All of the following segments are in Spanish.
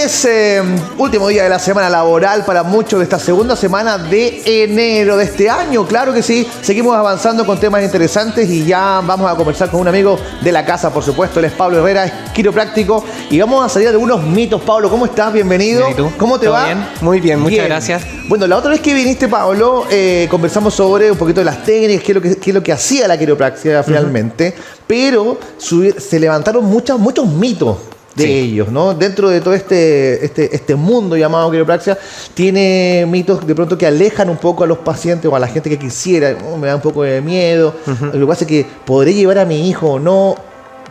Lunes, último día de la semana laboral para muchos de esta segunda semana de enero de este año. Claro que sí, seguimos avanzando con temas interesantes y ya vamos a conversar con un amigo de la casa, por supuesto. Él es Pablo Herrera, es quiropráctico y vamos a salir de algunos mitos. Pablo, ¿cómo estás? Bienvenido. ¿Y tú? ¿Cómo te va? Bien? Muy bien, muchas gracias. Bueno, la otra vez que viniste, Pablo, conversamos sobre un poquito de las técnicas, qué es lo que hacía la quiropráctica finalmente, pero se levantaron muchos mitos de ellos, ¿no? Dentro de todo este mundo llamado quiropraxia, tiene mitos de pronto que alejan un poco a los pacientes o a la gente que quisiera. Me da un poco de miedo. Lo que pasa es que podré llevar a mi hijo o no.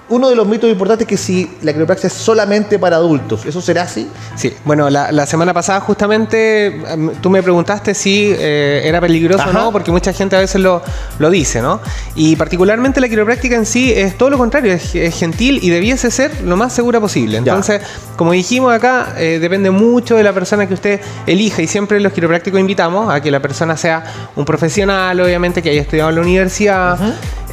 Uno de los mitos importantes es que si la quiropraxia es solamente para adultos, ¿eso será así? Sí, bueno, la semana pasada justamente tú me preguntaste si era peligroso o no, porque mucha gente a veces lo dice, ¿no? Y particularmente la quiropráctica en sí es todo lo contrario, es gentil y debiese ser lo más segura posible. Entonces, como dijimos acá, depende mucho de la persona que usted elija y siempre los quiroprácticos invitamos a que la persona sea un profesional, obviamente, que haya estudiado en la universidad.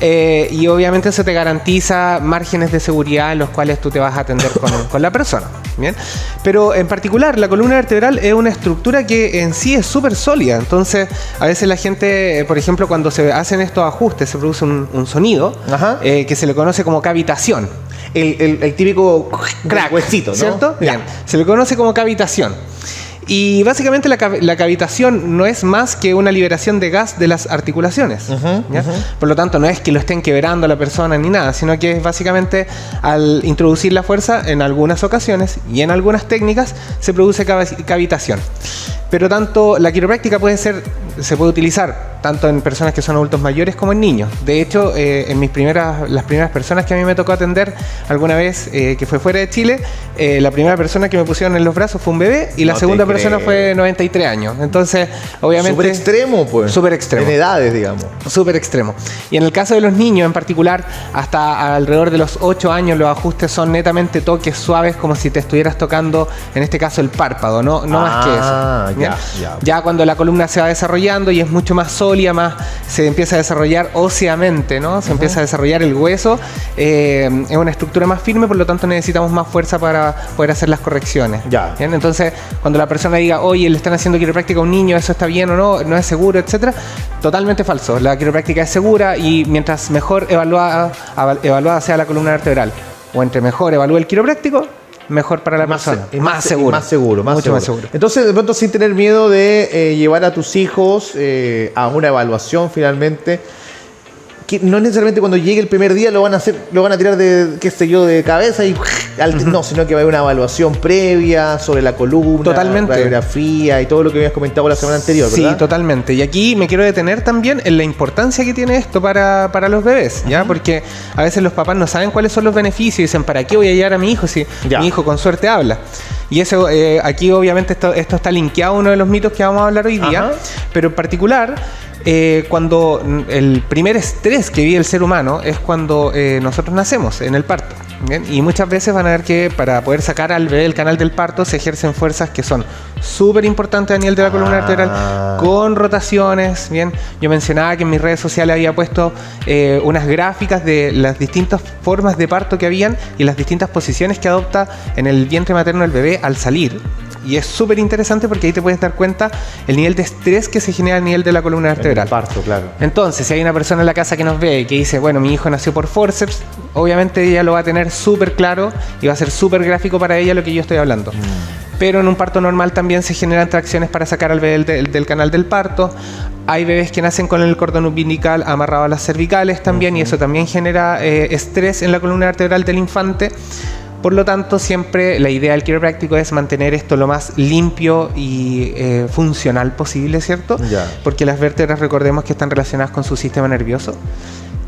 Y obviamente eso te garantiza márgenes de seguridad en los cuales tú te vas a atender con la persona. ¿Bien? Pero en particular la columna vertebral es una estructura que en sí es súper sólida. Entonces a veces la gente, por ejemplo, cuando se hacen estos ajustes se produce un sonido que se le conoce como cavitación. El típico crack, huesito, ¿no? ¿Cierto? Bien. Se le conoce como cavitación. Y básicamente la cavitación no es más que una liberación de gas de las articulaciones. Por lo tanto, no es que lo estén quebrando a la persona ni nada, sino que es básicamente al introducir la fuerza en algunas ocasiones y en algunas técnicas se produce cavitación. Pero tanto la quiropráctica se puede utilizar tanto en personas que son adultos mayores como en niños. De hecho, las primeras personas que a mí me tocó atender alguna vez, que fue fuera de Chile, la primera persona que me pusieron en los brazos fue un bebé y la segunda persona fue 93 años. Entonces, obviamente... Súper extremo, pues. Súper extremo. En edades, digamos. Súper extremo. Y en el caso de los niños en particular, hasta alrededor de los 8 años, los ajustes son netamente toques suaves, como si te estuvieras tocando, en este caso, el párpado, no más que eso. Ya cuando la columna se va desarrollando y es mucho más sólida, más se empieza a desarrollar óseamente, ¿no? Se empieza a desarrollar el hueso, es una estructura más firme, por lo tanto necesitamos más fuerza para poder hacer las correcciones. ¿Bien? Entonces, cuando la persona diga, oye, le están haciendo quiropráctica a un niño, ¿eso está bien o no? ¿No es seguro, etcétera? Totalmente falso. La quiropráctica es segura y mientras mejor evaluada sea la columna vertebral, o entre mejor evalúe el quiropráctico, mejor para la persona. Más seguro. Mucho más seguro. Entonces, de pronto, sin tener miedo de llevar a tus hijos a una evaluación finalmente, que no necesariamente cuando llegue el primer día lo van a tirar de cabeza y no, sino que va a haber una evaluación previa sobre la columna, totalmente, radiografía y todo lo que habías comentado la semana anterior, ¿verdad? Sí, totalmente. Y aquí me quiero detener también en la importancia que tiene esto para los bebés, ¿ya? Porque a veces los papás no saben cuáles son los beneficios y dicen, ¿para qué voy a llevar a mi hijo si mi hijo con suerte habla? Y eso, aquí obviamente esto está linkeado a uno de los mitos que vamos a hablar hoy día, pero en particular... cuando el primer estrés que vive el ser humano es cuando nosotros nacemos, en el parto. ¿Bien? Y muchas veces van a ver que para poder sacar al bebé del canal del parto se ejercen fuerzas que son súper importantes a nivel de la columna vertebral, con rotaciones. Bien, yo mencionaba que en mis redes sociales había puesto unas gráficas de las distintas formas de parto que habían y las distintas posiciones que adopta en el vientre materno el bebé al salir. Y es súper interesante porque ahí te puedes dar cuenta el nivel de estrés que se genera a nivel de la columna vertebral. El parto, claro. Entonces, si hay una persona en la casa que nos ve y que dice, bueno, mi hijo nació por forceps, obviamente ella lo va a tener súper claro y va a ser súper gráfico para ella lo que yo estoy hablando. Pero en un parto normal también se generan tracciones para sacar al bebé del canal del parto. Hay bebés que nacen con el cordón umbilical amarrado a las cervicales también, y eso también genera estrés en la columna vertebral del infante. Por lo tanto, siempre la idea del quiropráctico es mantener esto lo más limpio y funcional posible, ¿cierto? Porque las vértebras, recordemos que están relacionadas con su sistema nervioso.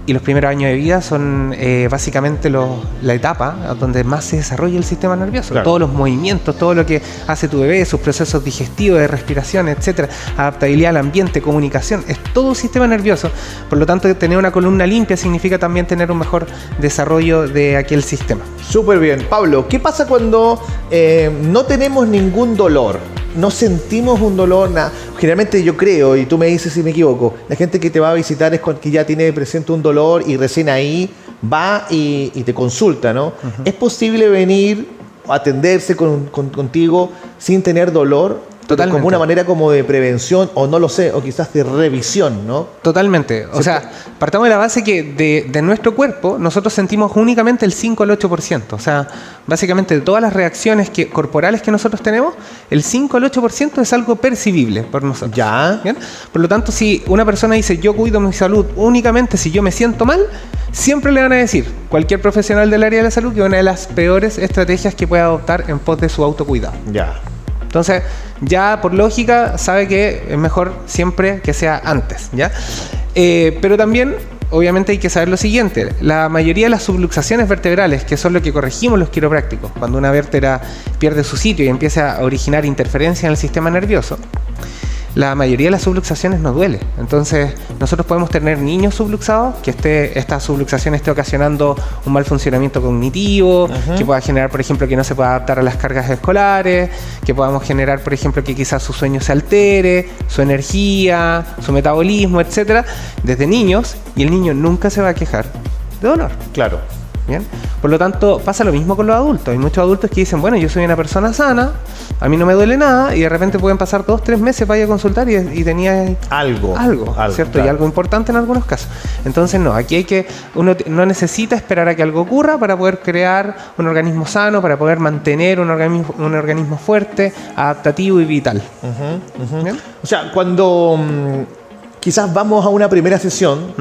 Y los primeros años de vida son básicamente la etapa donde más se desarrolla el sistema nervioso. Claro. Todos los movimientos, todo lo que hace tu bebé, sus procesos digestivos, de respiración, etcétera, adaptabilidad al ambiente, comunicación, es todo un sistema nervioso. Por lo tanto, tener una columna limpia significa también tener un mejor desarrollo de aquel sistema. Súper bien. Pablo, ¿qué pasa cuando no tenemos ningún dolor? No sentimos un dolor, nada. Generalmente yo creo, y tú me dices si me equivoco, la gente que te va a visitar es que ya tiene presente un dolor y recién ahí va y te consulta, ¿no? ¿Es posible venir atenderse contigo sin tener dolor. Totalmente. Como una manera como de prevención, o no lo sé, o quizás de revisión, ¿no? Totalmente. O sea, partamos de la base que de nuestro cuerpo nosotros sentimos únicamente el 5 al 8%. O sea, básicamente de todas las reacciones corporales que nosotros tenemos, el 5 al 8% es algo percibible por nosotros. Ya. ¿Bien? Por lo tanto, si una persona dice yo cuido mi salud únicamente si yo me siento mal, siempre le van a decir, cualquier profesional del área de la salud, que una de las peores estrategias que puede adoptar en pos de su autocuidado. Ya. Entonces, ya por lógica, sabe que es mejor siempre que sea antes, ¿ya? Pero también, obviamente, hay que saber lo siguiente. La mayoría de las subluxaciones vertebrales, que son lo que corregimos los quiroprácticos, cuando una vértebra pierde su sitio y empieza a originar interferencia en el sistema nervioso, la mayoría de las subluxaciones no duele. Entonces, nosotros podemos tener niños subluxados, que esta subluxación esté ocasionando un mal funcionamiento cognitivo, que pueda generar, por ejemplo, que no se pueda adaptar a las cargas escolares, que podamos generar, por ejemplo, que quizás su sueño se altere, su energía, su metabolismo, etcétera, desde niños, y el niño nunca se va a quejar de dolor. Claro. ¿Bien? Por lo tanto, pasa lo mismo con los adultos. Hay muchos adultos que dicen, bueno, yo soy una persona sana, a mí no me duele nada, y de repente pueden pasar 2-3 meses, vaya a consultar y tenía algo, ¿cierto? Claro. Y algo importante en algunos casos. Entonces, no, aquí uno no necesita esperar a que algo ocurra para poder crear un organismo sano, para poder mantener un organismo fuerte, adaptativo y vital. ¿Bien? O sea, cuando quizás vamos a una primera sesión,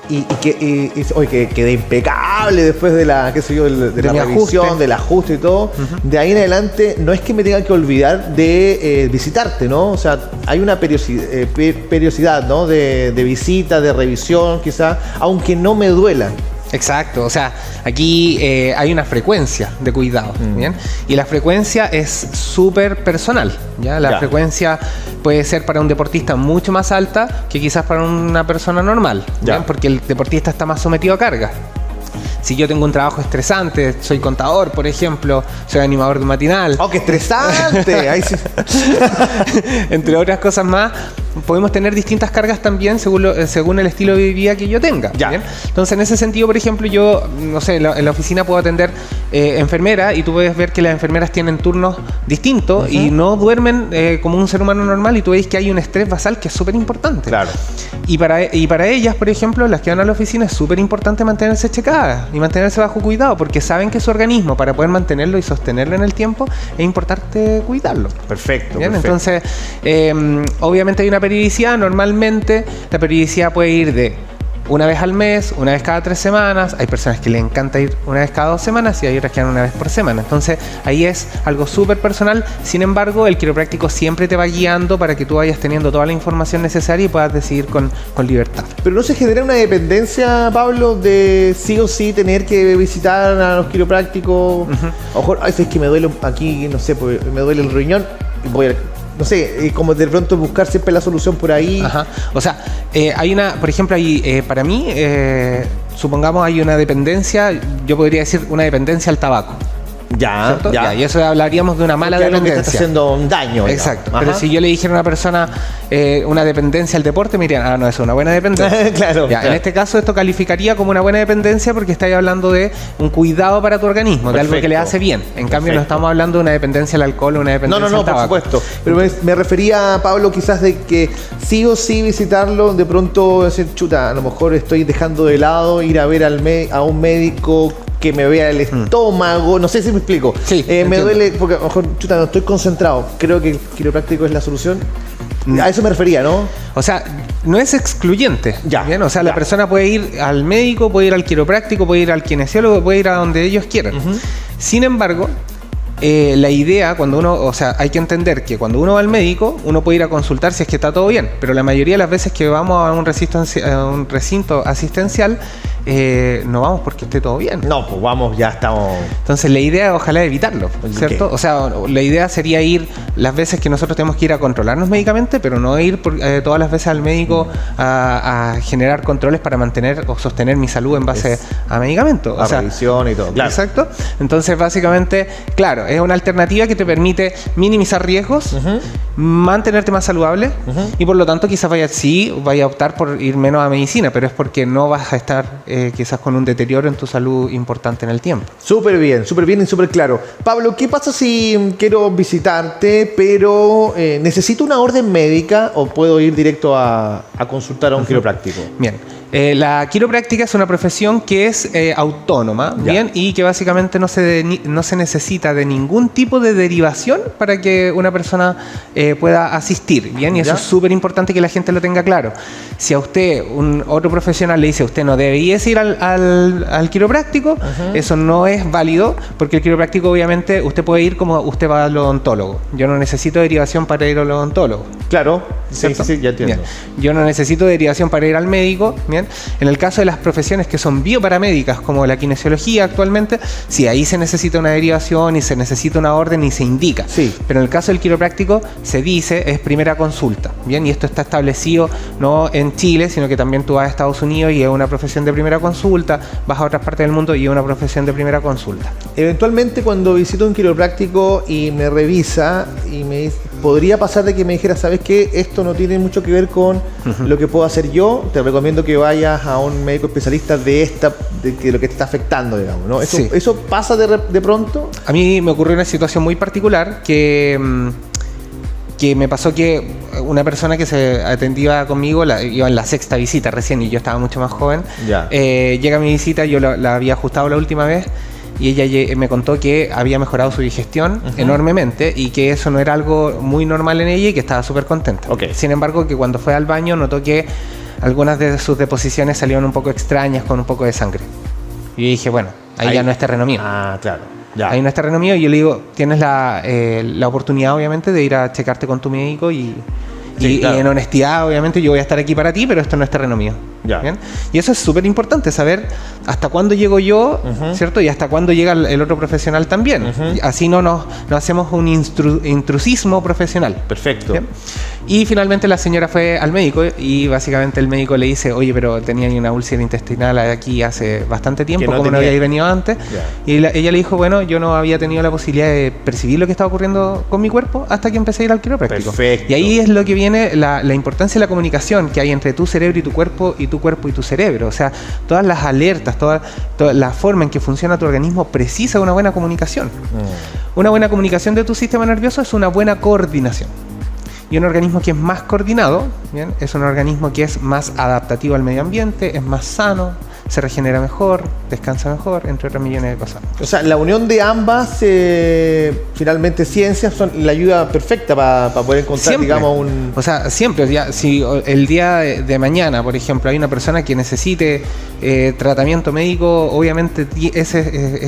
y que quede impecable después de la, qué sé yo, de la revisión, ajuste. del ajuste y todo, de ahí en adelante no es que me tenga que olvidar de visitarte, ¿no? O sea, hay una periodicidad, ¿no? De visita, de revisión, quizás, aunque no me duela. Exacto, o sea, aquí hay una frecuencia de cuidado, ¿bien? Y la frecuencia es súper personal, ¿ya? La frecuencia puede ser para un deportista mucho más alta que quizás para una persona normal, ¿bien? Porque el deportista está más sometido a carga. Si yo tengo un trabajo estresante, soy contador, por ejemplo, soy animador de matinal. ¡Oh, qué estresante! Ahí sí. Entre otras cosas más, podemos tener distintas cargas también según el estilo de vida que yo tenga. ¿Bien? Entonces, en ese sentido, por ejemplo, yo, no sé, en la oficina puedo atender enfermeras, y tú puedes ver que las enfermeras tienen turnos distintos y no duermen como un ser humano normal, y tú ves que hay un estrés basal que es súper importante. Claro. Y para ellas, por ejemplo, las que van a la oficina, es súper importante mantenerse checadas y mantenerse bajo cuidado, porque saben que su organismo, para poder mantenerlo y sostenerlo en el tiempo, es importante cuidarlo. Perfecto. Bien, perfecto. entonces, obviamente hay una periodicidad. Normalmente la periodicidad puede ir de una vez al mes, una vez cada 3 semanas. Hay personas que les encanta ir una vez cada 2 semanas y hay otras que van una vez por semana. Entonces, ahí es algo súper personal. Sin embargo, el quiropráctico siempre te va guiando para que tú vayas teniendo toda la información necesaria y puedas decidir con libertad. Pero ¿no se genera una dependencia, Pablo, de sí o sí tener que visitar a los quiroprácticos? A lo mejor, es que me duele aquí, no sé, pues, me duele el riñón y voy a... No sé, como de pronto buscar siempre la solución por ahí. Ajá. O sea, hay por ejemplo, para mí, supongamos hay una dependencia, yo podría decir una dependencia al tabaco. Ya, ya. Y eso hablaríamos de una mala dependencia. Que está haciendo un daño. Exacto. Pero si yo le dijera a una persona una dependencia al deporte, me dirían, no, eso es una buena dependencia. Claro. En este caso, esto calificaría como una buena dependencia porque estáis hablando de un cuidado para tu organismo, de algo que le hace bien. En cambio, no estamos hablando de una dependencia al alcohol o una dependencia al tabaco. Por supuesto. Pero me refería, Pablo, quizás de que sí o sí visitarlo, de pronto decir, chuta, a lo mejor estoy dejando de lado ir a ver a un médico que me vea el estómago, no sé si me explico. Sí, me duele porque a lo mejor, chuta, no estoy concentrado. Creo que el quiropráctico es la solución. A eso me refería, ¿no? O sea, no es excluyente. ¿Bien? O sea, la persona puede ir al médico, puede ir al quiropráctico, puede ir al kinesiólogo, puede ir a donde ellos quieran. Sin embargo, la idea, cuando uno, o sea, hay que entender que cuando uno va al médico, uno puede ir a consultar si es que está todo bien, pero la mayoría de las veces que vamos a un recinto asistencial, no vamos porque esté todo bien. No, pues vamos, ya estamos. Entonces la idea es ojalá evitarlo, ¿cierto? O sea, la idea sería ir las veces que nosotros tenemos que ir a controlarnos médicamente, pero no ir todas las veces al médico a generar controles para mantener o sostener mi salud en base a medicamentos. A revisión y todo. Claro. Exacto. Entonces, básicamente, claro, es una alternativa que te permite minimizar riesgos, mantenerte más saludable y por lo tanto quizás vaya a optar por ir menos a medicina, pero es porque no vas a estar quizás con un deterioro en tu salud importante en el tiempo. Súper bien y súper claro. Pablo, ¿qué pasa si quiero visitarte, pero necesito una orden médica o puedo ir directo a consultar a un quiropráctico? Bien. La quiropráctica es una profesión que es autónoma, ¿bien? Y que básicamente no se necesita de ningún tipo de derivación para que una persona pueda asistir, ¿bien? Y eso es súper importante que la gente lo tenga claro. Si a usted, otro profesional le dice usted no debería ir al quiropráctico, eso no es válido, porque el quiropráctico obviamente usted puede ir como usted va al odontólogo. Yo no necesito derivación para ir al odontólogo. Claro, sí, ya entiendo. Bien. Yo no necesito derivación para ir al médico, ¿bien? En el caso de las profesiones que son bioparamédicas, como la kinesiología actualmente, sí, ahí se necesita una derivación y se necesita una orden y se indica. Sí. Pero en el caso del quiropráctico se dice es primera consulta, ¿bien? Y esto está establecido no en Chile, sino que también tú vas a Estados Unidos y es una profesión de primera consulta, vas a otras partes del mundo y es una profesión de primera consulta. Eventualmente cuando visito un quiropráctico y me revisa y me dice, podría pasar de que me dijera, ¿sabes qué? Esto no tiene mucho que ver con lo que puedo hacer yo, te recomiendo que vayas a un médico especialista de lo que te está afectando, digamos, ¿no? ¿Eso pasa de pronto? A mí me ocurrió una situación muy particular que me pasó que una persona que se atendía conmigo iba en la 6ª visita recién y yo estaba mucho más joven. Llega a mi visita, yo la había ajustado la última vez y ella me contó que había mejorado su digestión enormemente y que eso no era algo muy normal en ella y que estaba súper contenta. Sin embargo, que cuando fue al baño notó que algunas de sus deposiciones salieron un poco extrañas con un poco de sangre. Y yo dije, bueno, ahí ya no es terreno mío. Ah, claro. Ya. Ahí no es terreno mío y yo le digo, tienes la oportunidad obviamente de ir a checarte con tu médico y en honestidad obviamente yo voy a estar aquí para ti, pero esto no es terreno mío. ¿Bien? Y eso es súper importante, saber hasta cuándo llego yo, ¿cierto? Y hasta cuándo llega el otro profesional también. Así no hacemos un intrusismo profesional. Perfecto. ¿Bien? Y finalmente la señora fue al médico y básicamente el médico le dice, oye, pero tenía una úlcera intestinal aquí hace bastante tiempo, ¿cómo no había venido antes? Y ella le dijo, bueno, yo no había tenido la posibilidad de percibir lo que estaba ocurriendo con mi cuerpo hasta que empecé a ir al quiropráctico. Perfecto. Y ahí es lo que viene la importancia de la comunicación que hay entre tu cerebro y tu cuerpo y tu cuerpo y tu cerebro. O sea, todas las alertas, toda la forma en que funciona tu organismo precisa una buena comunicación. Una buena comunicación de tu sistema nervioso es una buena coordinación. Y un organismo que es más coordinado, ¿bien? Es un organismo que es más adaptativo al medio ambiente, es más sano, se regenera mejor, descansa mejor, entre otras millones de cosas. O sea, la unión de ambas, finalmente, ciencias son la ayuda perfecta para poder encontrar, siempre, digamos, un... O sea, siempre, si el día de mañana, por ejemplo, hay una persona que necesite tratamiento médico, obviamente ese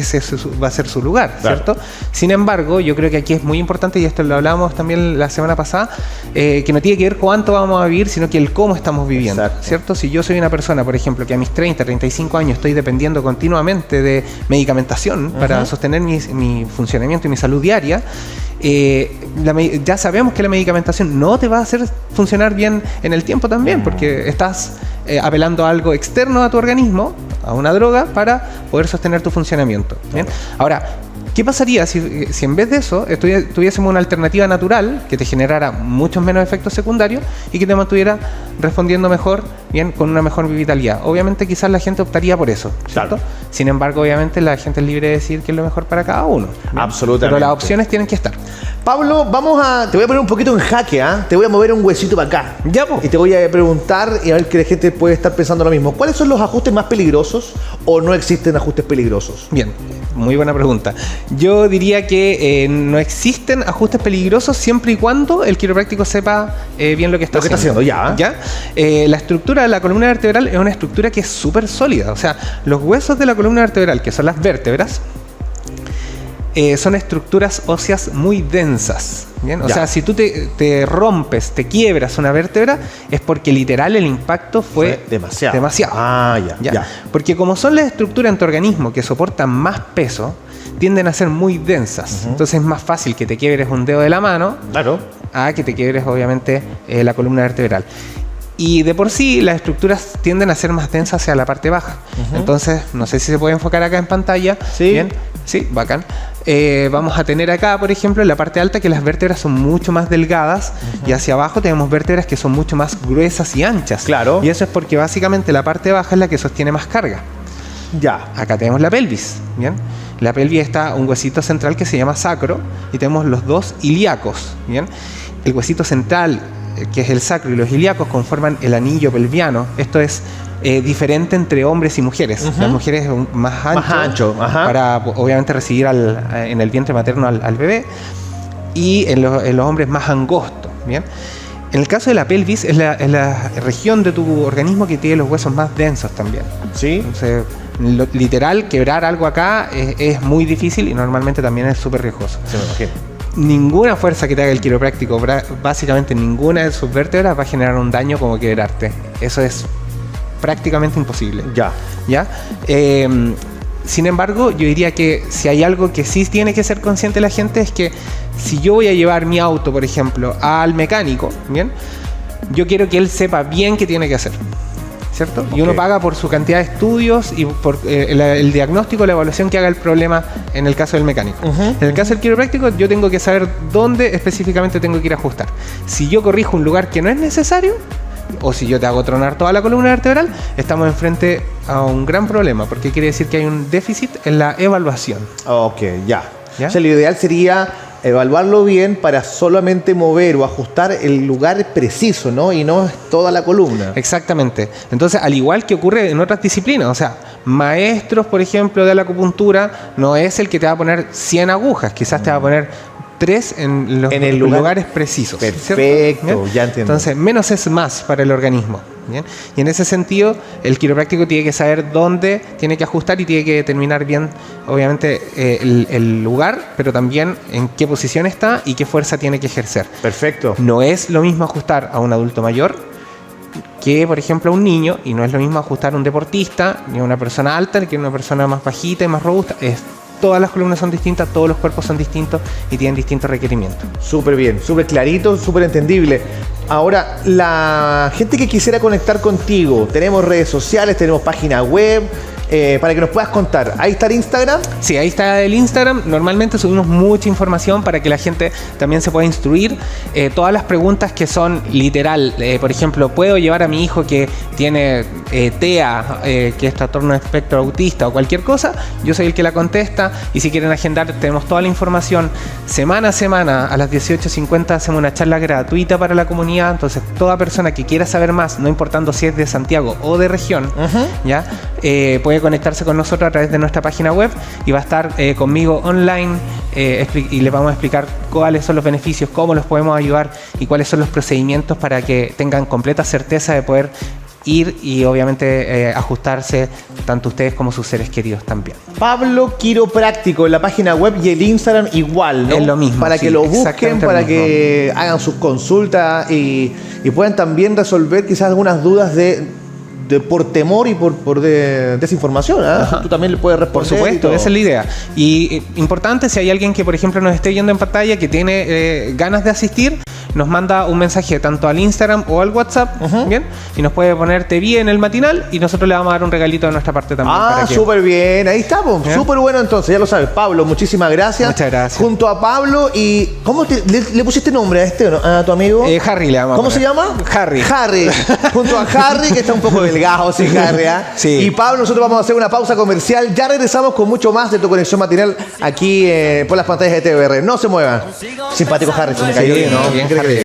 va a ser su lugar, claro. ¿cierto? Sin embargo, yo creo que aquí es muy importante, y esto lo hablábamos también la semana pasada, que no tiene que ver cuánto vamos a vivir, sino que el cómo estamos viviendo. Exacto. ¿Cierto? Si yo soy una persona, por ejemplo, que a mis 30, 35 años estoy dependiendo continuamente de medicamentación para sostener mi funcionamiento y mi salud diaria, ya sabemos que la medicamentación no te va a hacer funcionar bien en el tiempo también, porque estás apelando a algo externo a tu organismo, a una droga, para poder sostener tu funcionamiento. ¿Bien? Ahora, ¿qué pasaría si en vez de eso tuviésemos una alternativa natural que te generara muchos menos efectos secundarios y que te mantuviera respondiendo mejor, bien, con una mejor vitalidad? Obviamente quizás la gente optaría por eso, ¿cierto? Claro. Sin embargo, obviamente la gente es libre de decir qué es lo mejor para cada uno. ¿Bien? Absolutamente. Pero las opciones tienen que estar. Pablo, te voy a poner un poquito en jaque, ¿ah? Te voy a mover un huesito para acá. Ya, po. Y te voy a preguntar y a ver que la gente puede estar pensando lo mismo. ¿Cuáles son los ajustes más peligrosos o no existen ajustes peligrosos? Bien, muy buena pregunta. Yo diría que no existen ajustes peligrosos siempre y cuando el quiropráctico sepa bien lo que está haciendo. ¿Ya? La estructura de la columna vertebral es una estructura que es súper sólida. O sea, los huesos de la columna vertebral, que son las vértebras, son estructuras óseas muy densas. ¿Bien? O sea, si tú te rompes, te quiebras una vértebra, es porque literal el impacto fue demasiado. Ah, ya. Porque como son las estructuras en tu organismo que soportan más peso, tienden a ser muy densas. Entonces es más fácil que te quiebres un dedo de la mano, claro, a que te quiebres obviamente la columna vertebral. Y de por sí las estructuras tienden a ser más densas hacia la parte baja. Entonces, no sé si se puede enfocar acá en pantalla. Sí. Bien, sí, bacán. Vamos a tener acá, por ejemplo, en la parte alta, que las vértebras son mucho más delgadas, y hacia abajo tenemos vértebras que son mucho más gruesas y anchas. Claro. Y eso es porque básicamente la parte baja es la que sostiene más carga. Ya. Acá tenemos la pelvis, ¿bien? La pelvis está un huesito central que se llama sacro y tenemos los dos ilíacos, ¿bien? El huesito central, que es el sacro, y los ilíacos conforman el anillo pelviano. Esto es diferente entre hombres y mujeres. Las mujeres es más ancho, para obviamente recibir en el vientre materno al bebé, y en los hombres más angosto, ¿bien? En el caso de la pelvis es la región de tu organismo que tiene los huesos más densos también. ¿Sí? Entonces, literal, quebrar algo acá es muy difícil y normalmente también es súper riesgoso. Se me imagino. Ninguna fuerza que te haga el quiropráctico, básicamente ninguna de sus vértebras va a generar un daño como quebrarte. Eso es prácticamente imposible. ¿Ya? Sin embargo, yo diría que si hay algo que sí tiene que ser consciente la gente es que si yo voy a llevar mi auto, por ejemplo, al mecánico, ¿bien? Yo quiero que él sepa bien qué tiene que hacer, ¿cierto? Okay. Y uno paga por su cantidad de estudios y por el diagnóstico, la evaluación que haga el problema en el caso del mecánico. En el caso del quiropráctico, yo tengo que saber dónde específicamente tengo que ir a ajustar. Si yo corrijo un lugar que no es necesario, o si yo te hago tronar toda la columna vertebral, estamos enfrente a un gran problema, porque quiere decir que hay un déficit en la evaluación. Ok, ya. O sea, lo ideal sería evaluarlo bien para solamente mover o ajustar el lugar preciso, ¿no? Y no toda la columna. Exactamente. Entonces, al igual que ocurre en otras disciplinas, o sea, maestros, por ejemplo, de la acupuntura, no es el que te va a poner 100 agujas, quizás te va a poner 3 en los lugares precisos. Perfecto, ya entiendo. Entonces, menos es más para el organismo. ¿Bien? Y en ese sentido, el quiropráctico tiene que saber dónde tiene que ajustar y tiene que determinar bien, obviamente, el lugar, pero también en qué posición está y qué fuerza tiene que ejercer. Perfecto. No es lo mismo ajustar a un adulto mayor que, por ejemplo, a un niño, y no es lo mismo ajustar a un deportista ni a una persona alta que a una persona más bajita y más robusta. Todas las columnas son distintas, todos los cuerpos son distintos y tienen distintos requerimientos. Súper bien, súper clarito, súper entendible. Ahora, la gente que quisiera conectar contigo, tenemos redes sociales, tenemos página web, para que nos puedas contar. ¿Ahí está el Instagram? Sí, ahí está el Instagram. Normalmente subimos mucha información para que la gente también se pueda instruir. Todas las preguntas que son literal, por ejemplo, ¿puedo llevar a mi hijo que tiene TEA, que es trastorno de espectro autista o cualquier cosa? Yo soy el que la contesta, y si quieren agendar tenemos toda la información. Semana a semana a las 18:50 hacemos una charla gratuita para la comunidad. Entonces toda persona que quiera saber más, no importando si es de Santiago o de región, ¿ya? Puede conectarse con nosotros a través de nuestra página web y va a estar conmigo online, y les vamos a explicar cuáles son los beneficios, cómo los podemos ayudar y cuáles son los procedimientos para que tengan completa certeza de poder ir y obviamente ajustarse tanto ustedes como sus seres queridos también. Pablo Quiropráctico en la página web y el Instagram igual, ¿no? Es lo mismo. Para que lo busquen, para que hagan sus consultas y puedan también resolver quizás algunas dudas por temor y por desinformación, ¿eh? Tú también le puedes responder. Por supuesto, esa es la idea. Y importante, si hay alguien que, por ejemplo, nos esté viendo en pantalla, que tiene ganas de asistir, nos manda un mensaje tanto al Instagram o al WhatsApp, ¿bien? Y nos puede poner "te vi en el matinal", y nosotros le vamos a dar un regalito de nuestra parte también. Súper bien, ahí estamos, súper bueno. Entonces, ya lo sabes, Pablo, muchísimas gracias. Muchas gracias. Junto a Pablo, y ¿cómo le pusiste nombre a a tu amigo? Harry le vamos a ¿Cómo poner. se llama? Harry. Junto a Harry, que está un poco delgado, sí, Harry, ¿eh? Sí. Y Pablo, nosotros vamos a hacer una pausa comercial. Ya regresamos con mucho más de Tu Conexión Matinal aquí por las pantallas de TVR. No se muevan. Simpático Harry, se me cayó bien, ¿no? Bien, ¿Qué